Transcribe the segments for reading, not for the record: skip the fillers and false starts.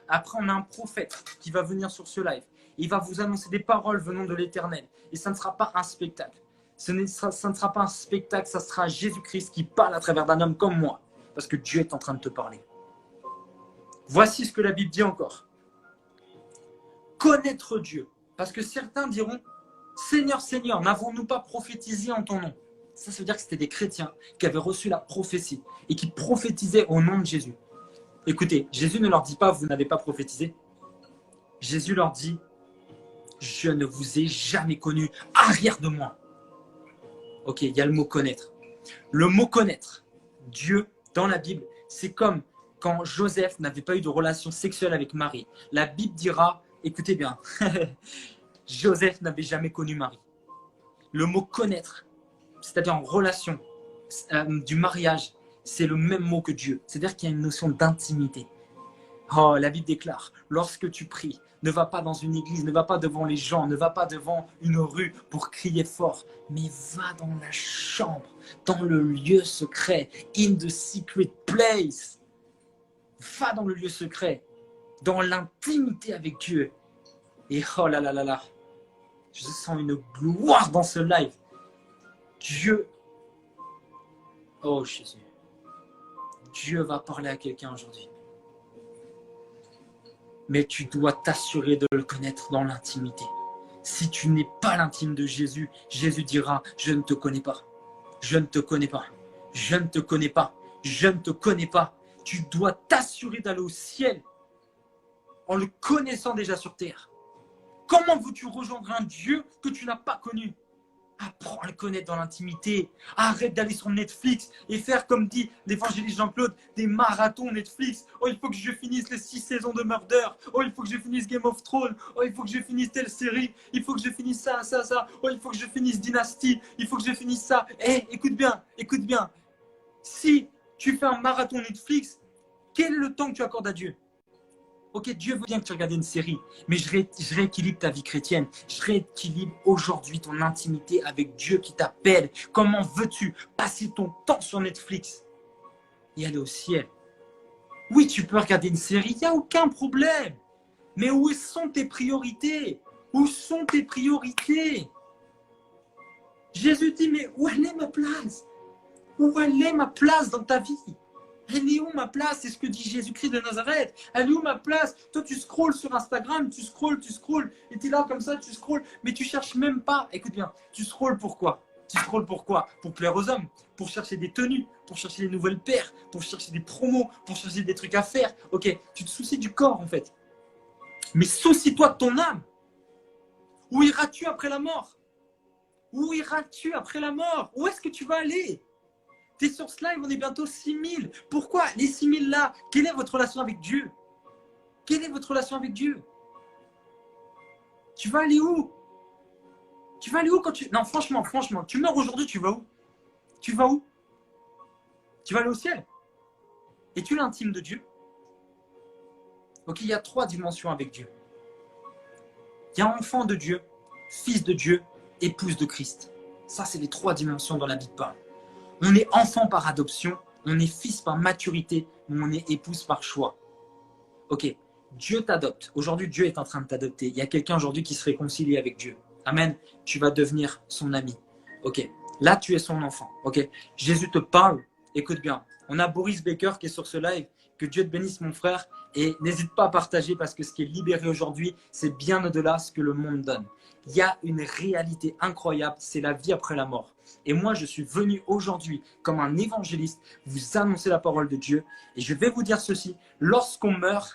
Après, on a un prophète qui va venir sur ce live. Il va vous annoncer des paroles venant de l'Éternel. Et ça ne sera pas un spectacle. Ça ne sera pas un spectacle, ça sera Jésus-Christ qui parle à travers d'un homme comme moi. Parce que Dieu est en train de te parler. Voici ce que la Bible dit encore. Connaître Dieu. Parce que certains diront, Seigneur, Seigneur, n'avons-nous pas prophétisé en ton nom? Ça veut dire que c'était des chrétiens qui avaient reçu la prophétie et qui prophétisaient au nom de Jésus. Écoutez, Jésus ne leur dit pas, vous n'avez pas prophétisé. Jésus leur dit, je ne vous ai jamais connu, arrière de moi. Ok, il y a le mot connaître. Le mot connaître, Dieu, dans la Bible, c'est comme quand Joseph n'avait pas eu de relation sexuelle avec Marie. La Bible dira, écoutez bien, Joseph n'avait jamais connu Marie. Le mot connaître, c'est-à-dire en relation du mariage, c'est le même mot que Dieu. C'est-à-dire qu'il y a une notion d'intimité. Oh, la Bible déclare, lorsque tu pries, ne va pas dans une église, ne va pas devant les gens, ne va pas devant une rue pour crier fort, mais va dans la chambre, dans le lieu secret, in the secret place. Va dans le lieu secret, dans l'intimité avec Dieu. Et oh là là là là, je sens une gloire dans ce live. Dieu, oh Jésus, Dieu va parler à quelqu'un aujourd'hui. Mais tu dois t'assurer de le connaître dans l'intimité. Si tu n'es pas l'intime de Jésus, Jésus dira, je ne te connais pas. Je ne te connais pas. Je ne te connais pas. Je ne te connais pas. Tu dois t'assurer d'aller au ciel en le connaissant déjà sur terre. Comment veux-tu rejoindre un Dieu que tu n'as pas connu? Apprends à le connaître dans l'intimité. Arrête d'aller sur Netflix et faire, comme dit l'évangéliste Jean-Claude, des marathons Netflix. Oh, il faut que je finisse les 6 saisons de Murder. Oh, il faut que je finisse Game of Thrones. Oh, il faut que je finisse telle série. Il faut que je finisse ça, ça, ça. Oh, il faut que je finisse Dynasty. Il faut que je finisse ça. Eh, écoute bien, écoute bien. Si tu fais un marathon Netflix, quel est le temps que tu accordes à Dieu? Ok, Dieu veut bien que tu regardes une série, mais je rééquilibre ta vie chrétienne. Je rééquilibre aujourd'hui ton intimité avec Dieu qui t'appelle. Comment veux-tu passer ton temps sur Netflix et aller au ciel? Oui, tu peux regarder une série, il n'y a aucun problème. Mais où sont tes priorités? Où sont tes priorités? Jésus dit, mais où est ma place? Où est ma place dans ta vie? Elle est où ma place? C'est ce que dit Jésus-Christ de Nazareth. Elle est où ma place? Toi, tu scrolles sur Instagram, tu scrolles, et tu es là comme ça, tu scrolles, mais tu cherches même pas. Écoute bien, tu scrolles pourquoi? Tu scrolles pourquoi? Pour plaire aux hommes, pour chercher des tenues, pour chercher des nouvelles paires, pour chercher des promos, pour chercher des trucs à faire. Ok, tu te soucies du corps en fait. Mais soucie-toi de ton âme. Où iras-tu après la mort? Où iras-tu après la mort? Où est-ce que tu vas aller? Tu es sur ce live, on est bientôt 6000. Pourquoi les 6000 là? Quelle est votre relation avec Dieu? Quelle est votre relation avec Dieu? Tu vas aller où? Tu vas aller où quand tu... Non, franchement, tu meurs aujourd'hui, tu vas où? Tu vas où? Tu vas aller au ciel? Es-tu l'intime de Dieu? Ok, il y a 3 dimensions avec Dieu. Il y a enfant de Dieu, fils de Dieu, épouse de Christ. Ça, c'est les 3 dimensions dont la Bible parle. On est enfant par adoption, on est fils par maturité, mais on est épouse par choix. Ok, Dieu t'adopte. Aujourd'hui, Dieu est en train de t'adopter. Il y a quelqu'un aujourd'hui qui se réconcilie avec Dieu. Amen. Tu vas devenir son ami. Ok, là, tu es son enfant. Ok, Jésus te parle. Écoute bien, on a Boris Baker qui est sur ce live. Que Dieu te bénisse, mon frère. Et n'hésite pas à partager parce que ce qui est libéré aujourd'hui, c'est bien au-delà de ce que le monde donne. Il y a une réalité incroyable, c'est la vie après la mort. Et moi, je suis venu aujourd'hui comme un évangéliste vous annoncer la parole de Dieu. Et je vais vous dire ceci, lorsqu'on meurt,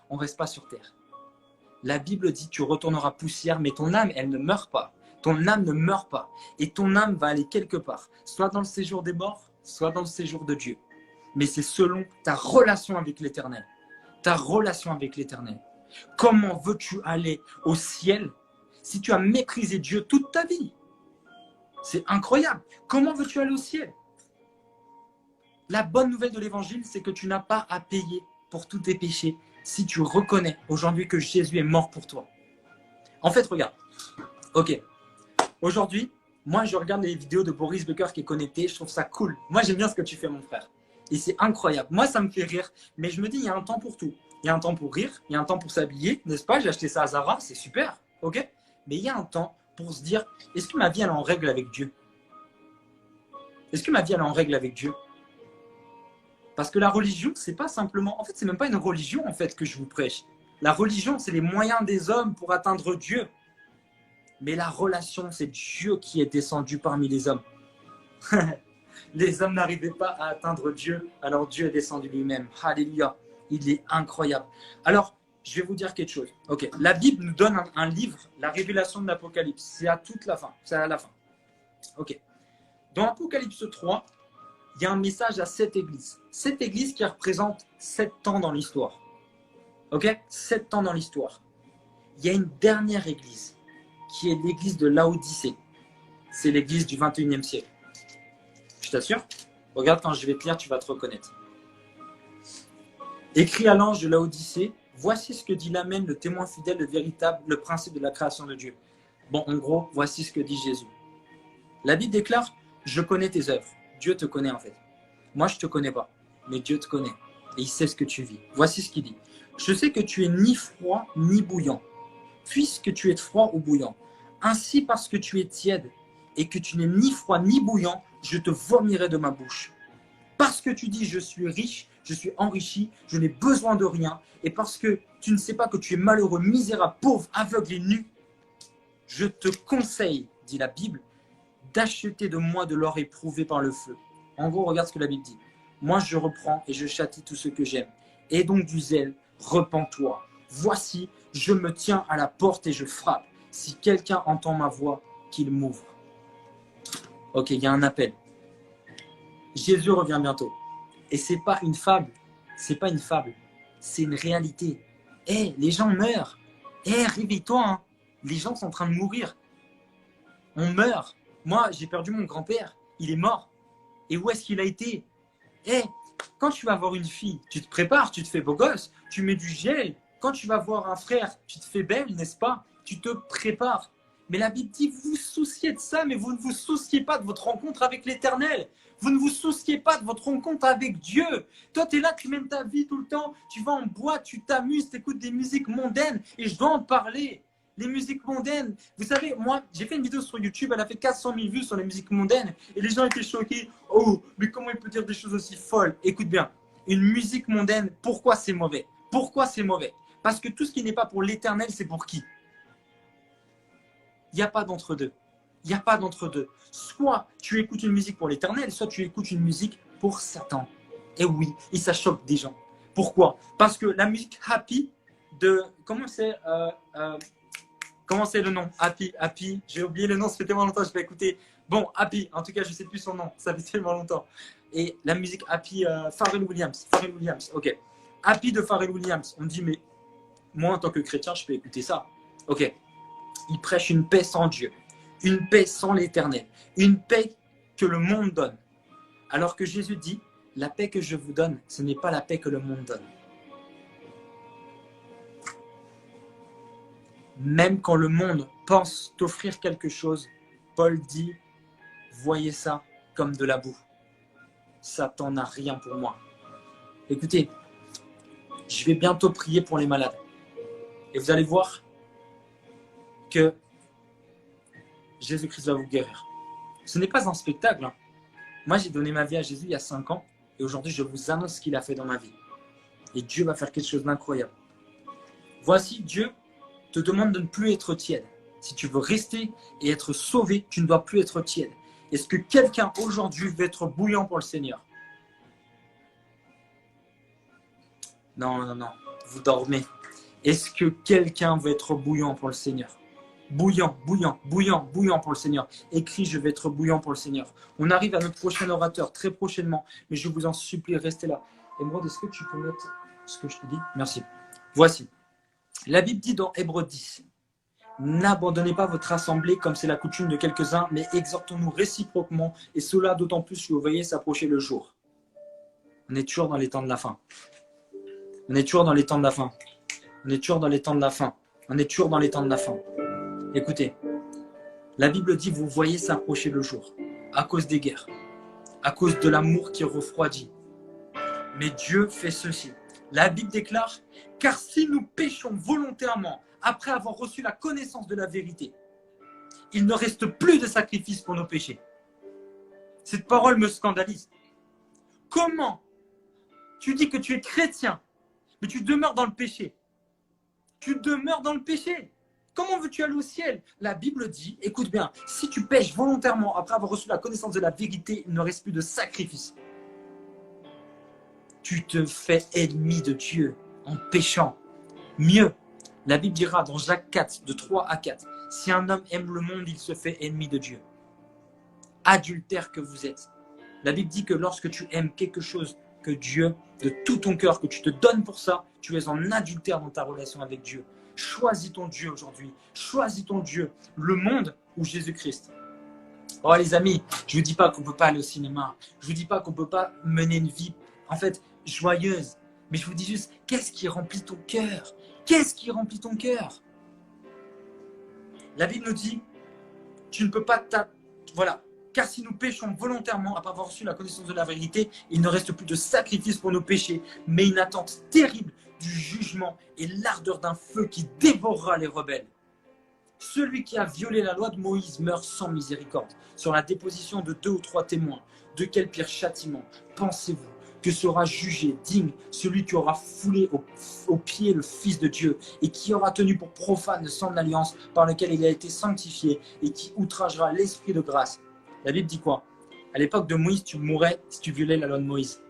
on ne reste pas sur terre. La Bible dit, tu retourneras poussière, mais ton âme, elle ne meurt pas. Ton âme ne meurt pas. Et ton âme va aller quelque part, soit dans le séjour des morts, soit dans le séjour de Dieu. Mais c'est selon ta relation avec l'Éternel. Ta relation avec l'Éternel. Comment veux-tu aller au ciel si tu as méprisé Dieu toute ta vie? C'est incroyable. Comment veux-tu aller au ciel? La bonne nouvelle de l'évangile, c'est que tu n'as pas à payer pour tous tes péchés si tu reconnais aujourd'hui que Jésus est mort pour toi. En fait, regarde. Ok. Aujourd'hui, moi, je regarde les vidéos de Boris Baker qui est connecté. Je trouve ça cool. Moi, j'aime bien ce que tu fais, mon frère. Et c'est incroyable. Moi, ça me fait rire. Mais je me dis, il y a un temps pour tout. Il y a un temps pour rire, il y a un temps pour s'habiller, n'est-ce pas? J'ai acheté ça à Zara, c'est super, ok? Mais il y a un temps pour se dire, est-ce que ma vie elle est en règle avec Dieu? Est-ce que ma vie elle est en règle avec Dieu? Parce que la religion, c'est pas simplement, en fait, c'est même pas une religion en fait que je vous prêche. La religion, c'est les moyens des hommes pour atteindre Dieu. Mais la relation, c'est Dieu qui est descendu parmi les hommes. Les hommes n'arrivaient pas à atteindre Dieu, alors Dieu est descendu lui-même. Alléluia, il est incroyable. Alors, je vais vous dire quelque chose. Ok, la Bible nous donne un livre, la révélation de l'Apocalypse. C'est à toute la fin, c'est à la fin. Ok, dans Apocalypse 3, il y a un message à 7 églises. 7 églises qui représentent 7 temps dans l'histoire. Ok, 7 temps dans l'histoire. Il y a une dernière église qui est l'église de Laodicée. C'est l'église du 21e siècle. Je t'assure, regarde quand je vais te lire, tu vas te reconnaître. Écrit à l'ange de Laodicée, voici ce que dit l'Amen, le témoin fidèle, le véritable, le principe de la création de Dieu. Bon, en gros, voici ce que dit Jésus. La Bible déclare, je connais tes œuvres. Dieu te connaît en fait. Moi, je ne te connais pas, mais Dieu te connaît. Et il sait ce que tu vis. Voici ce qu'il dit. Je sais que tu es ni froid ni bouillant, puisque tu es froid ou bouillant. Ainsi, parce que tu es tiède et que tu n'es ni froid ni bouillant, je te vomirai de ma bouche. Parce que tu dis, je suis riche, je suis enrichi, je n'ai besoin de rien, et parce que tu ne sais pas que tu es malheureux, misérable, pauvre, aveugle et nu, je te conseille, dit la Bible, d'acheter de moi de l'or éprouvé par le feu. En gros, regarde ce que la Bible dit. Moi, je reprends et je châtie tout ce que j'aime. Et donc du zèle, repens-toi. Voici, je me tiens à la porte et je frappe. Si quelqu'un entend ma voix, qu'il m'ouvre. Ok, il y a un appel. Jésus revient bientôt. Et c'est pas une fable. C'est pas une fable. C'est une réalité. Hé, les gens meurent. Hé, réveille-toi. Hein. Les gens sont en train de mourir. On meurt. Moi, j'ai perdu mon grand-père. Il est mort. Et où est-ce qu'il a été? Hé, quand tu vas voir une fille, tu te prépares, tu te fais beau gosse, tu mets du gel. Quand tu vas voir un frère, tu te fais belle, n'est-ce pas? Tu te prépares. Mais la Bible dit, vous vous souciez de ça, mais vous ne vous souciez pas de votre rencontre avec l'Éternel. Vous ne vous souciez pas de votre rencontre avec Dieu. Toi, tu es là, tu mènes ta vie tout le temps. Tu vas en boîte, tu t'amuses, tu écoutes des musiques mondaines. Et je dois en parler. Les musiques mondaines. Vous savez, moi, j'ai fait une vidéo sur YouTube. Elle a fait 400 000 vues sur les musiques mondaines. Et les gens étaient choqués. Oh, mais comment il peut dire des choses aussi folles? Écoute bien. Une musique mondaine, pourquoi c'est mauvais? Pourquoi c'est mauvais? Parce que tout ce qui n'est pas pour l'Éternel, c'est pour qui? Il n'y a pas d'entre-deux. Il n'y a pas d'entre-deux. Soit tu écoutes une musique pour l'Éternel, soit tu écoutes une musique pour Satan. Et oui, et ça choque des gens. Pourquoi? Parce que la musique Happy de... Comment c'est le nom? Happy. J'ai oublié le nom, ça fait tellement longtemps que je vais écouter. Bon, Happy, en tout cas, je ne sais plus son nom. Ça fait tellement longtemps. Et la musique Happy, Pharrell Williams. Ok. Happy de Pharrell Williams. On me dit, mais moi, en tant que chrétien, je peux écouter ça. Ok. Il prêche une paix sans Dieu, une paix sans l'Éternel, une paix que le monde donne. Alors que Jésus dit, la paix que je vous donne, ce n'est pas la paix que le monde donne. Même quand le monde pense t'offrir quelque chose, Paul dit, voyez ça comme de la boue. Satan n'a rien pour moi. Écoutez, je vais bientôt prier pour les malades. Et vous allez voir que Jésus-Christ va vous guérir. Ce n'est pas un spectacle. Hein. Moi, j'ai donné ma vie à Jésus il y a 5 ans. Et aujourd'hui, je vous annonce ce qu'il a fait dans ma vie. Et Dieu va faire quelque chose d'incroyable. Voici, Dieu te demande de ne plus être tiède. Si tu veux rester et être sauvé, tu ne dois plus être tiède. Est-ce que quelqu'un aujourd'hui veut être bouillant pour le Seigneur? Non. Vous dormez. Est-ce que quelqu'un veut être bouillant pour le Seigneur? Bouillant pour le Seigneur. Écris, je vais être bouillant pour le Seigneur. On arrive à notre prochain orateur très prochainement, mais je vous en supplie, restez là. Émeraude, est-ce que tu peux mettre ce que je te dis? Merci. Voici. La Bible dit dans Hébreux 10, n'abandonnez pas votre assemblée comme c'est la coutume de quelques-uns, mais exhortons-nous réciproquement, et cela d'autant plus que vous voyez s'approcher le jour. On est toujours dans les temps de la fin. On est toujours dans les temps de la fin. On est toujours dans les temps de la fin. On est toujours dans les temps de la fin. Écoutez, la Bible dit, vous voyez s'approcher le jour, à cause des guerres, à cause de l'amour qui refroidit. Mais Dieu fait ceci, La Bible déclare, car si nous péchons volontairement après avoir reçu la connaissance de la vérité, il ne reste plus de sacrifice pour nos péchés. Cette parole me scandalise. Comment tu dis que tu es chrétien, mais tu demeures dans le péché? Tu demeures dans le péché. Comment veux-tu aller au ciel? La Bible dit, écoute bien, si tu pèches volontairement après avoir reçu la connaissance de la vérité, il ne reste plus de sacrifice. Tu te fais ennemi de Dieu en péchant. Mieux, la Bible dira dans Jacques 4, de 3 à 4, si un homme aime le monde, il se fait ennemi de Dieu. Adultère que vous êtes. La Bible dit que lorsque tu aimes quelque chose que Dieu, de tout ton cœur, que tu te donnes pour ça, tu es en adultère dans ta relation avec Dieu. Choisis ton Dieu aujourd'hui. Choisis ton Dieu. Le monde ou Jésus-Christ. Oh les amis, je ne vous dis pas qu'on ne peut pas aller au cinéma. Je ne vous dis pas qu'on ne peut pas mener une vie, en fait, joyeuse. Mais je vous dis juste, qu'est-ce qui remplit ton cœur? Qu'est-ce qui remplit ton cœur? La Bible nous dit, tu ne peux pas voilà. Car si nous péchons volontairement après avoir reçu la connaissance de la vérité, il ne reste plus de sacrifice pour nos péchés, mais une attente terrible du jugement et l'ardeur d'un feu qui dévorera les rebelles. Celui qui a violé la loi de Moïse meurt sans miséricorde. Sur la déposition de 2 ou 3 témoins, de quel pire châtiment pensez-vous que sera jugé digne celui qui aura foulé au pied le Fils de Dieu et qui aura tenu pour profane le sang de l'alliance par lequel il a été sanctifié et qui outragera l'esprit de grâce? La Bible dit quoi? À l'époque de Moïse, tu mourrais si tu violais la loi de Moïse.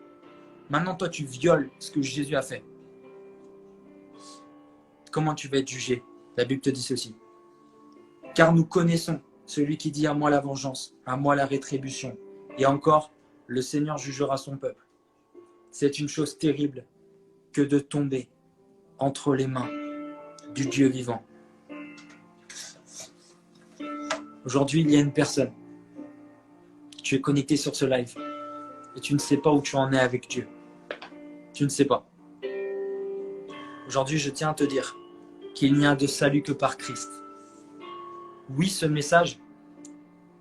Maintenant, toi, tu violes ce que Jésus a fait. Comment tu vas être jugé? La Bible te dit ceci. Car nous connaissons celui qui dit à moi la vengeance, à moi la rétribution. Et encore, le Seigneur jugera son peuple. C'est une chose terrible que de tomber entre les mains du Dieu vivant. Aujourd'hui, il y a une personne. Tu es connecté sur ce live et tu ne sais pas où tu en es avec Dieu. Tu ne sais pas. Aujourd'hui, je tiens à te dire qu'il n'y a de salut que par Christ. Oui, ce message,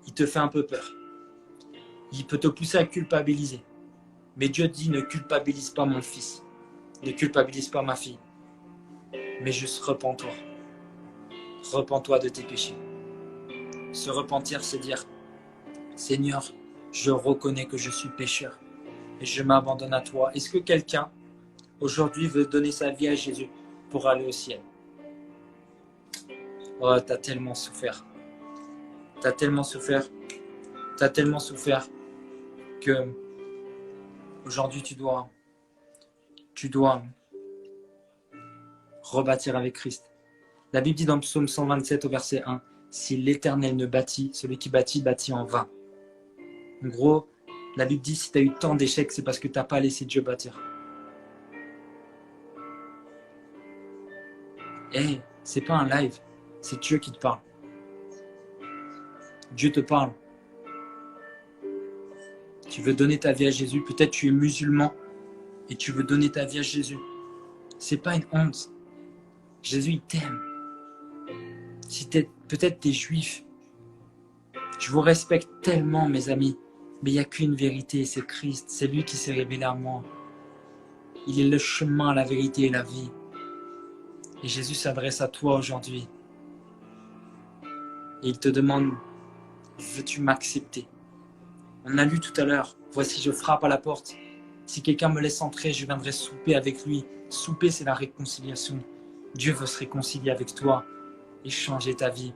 il te fait un peu peur. Il peut te pousser à culpabiliser. Mais Dieu dit, ne culpabilise pas mon fils. Ne culpabilise pas ma fille. Mais juste repens-toi. Repens-toi de tes péchés. Se repentir, c'est dire, Seigneur, je reconnais que je suis pécheur et je m'abandonne à toi. Est-ce que quelqu'un aujourd'hui veut donner sa vie à Jésus pour aller au ciel? Oh, t'as tellement souffert. T'as tellement souffert. T'as tellement souffert que aujourd'hui tu dois rebâtir avec Christ. La Bible dit dans le psaume 127 au verset 1, si l'Éternel ne bâtit, celui qui bâtit, bâtit en vain. En gros, la Bible dit si tu as eu tant d'échecs, c'est parce que tu n'as pas laissé Dieu bâtir. Hey, c'est pas un live, c'est Dieu qui te parle. Dieu te parle. Tu veux donner ta vie à Jésus, peut-être tu es musulman et tu veux donner ta vie à Jésus. C'est pas une honte. Jésus, il t'aime. Si peut-être tu es juif, je vous respecte tellement, mes amis, mais il n'y a qu'une vérité, c'est Christ. C'est lui qui s'est révélé à moi. Il est le chemin, la vérité et la vie. Et Jésus s'adresse à toi aujourd'hui. Et il te demande, veux-tu m'accepter? On a lu tout à l'heure, voici je frappe à la porte. Si quelqu'un me laisse entrer, je viendrai souper avec lui. Souper, c'est la réconciliation. Dieu veut se réconcilier avec toi et changer ta vie.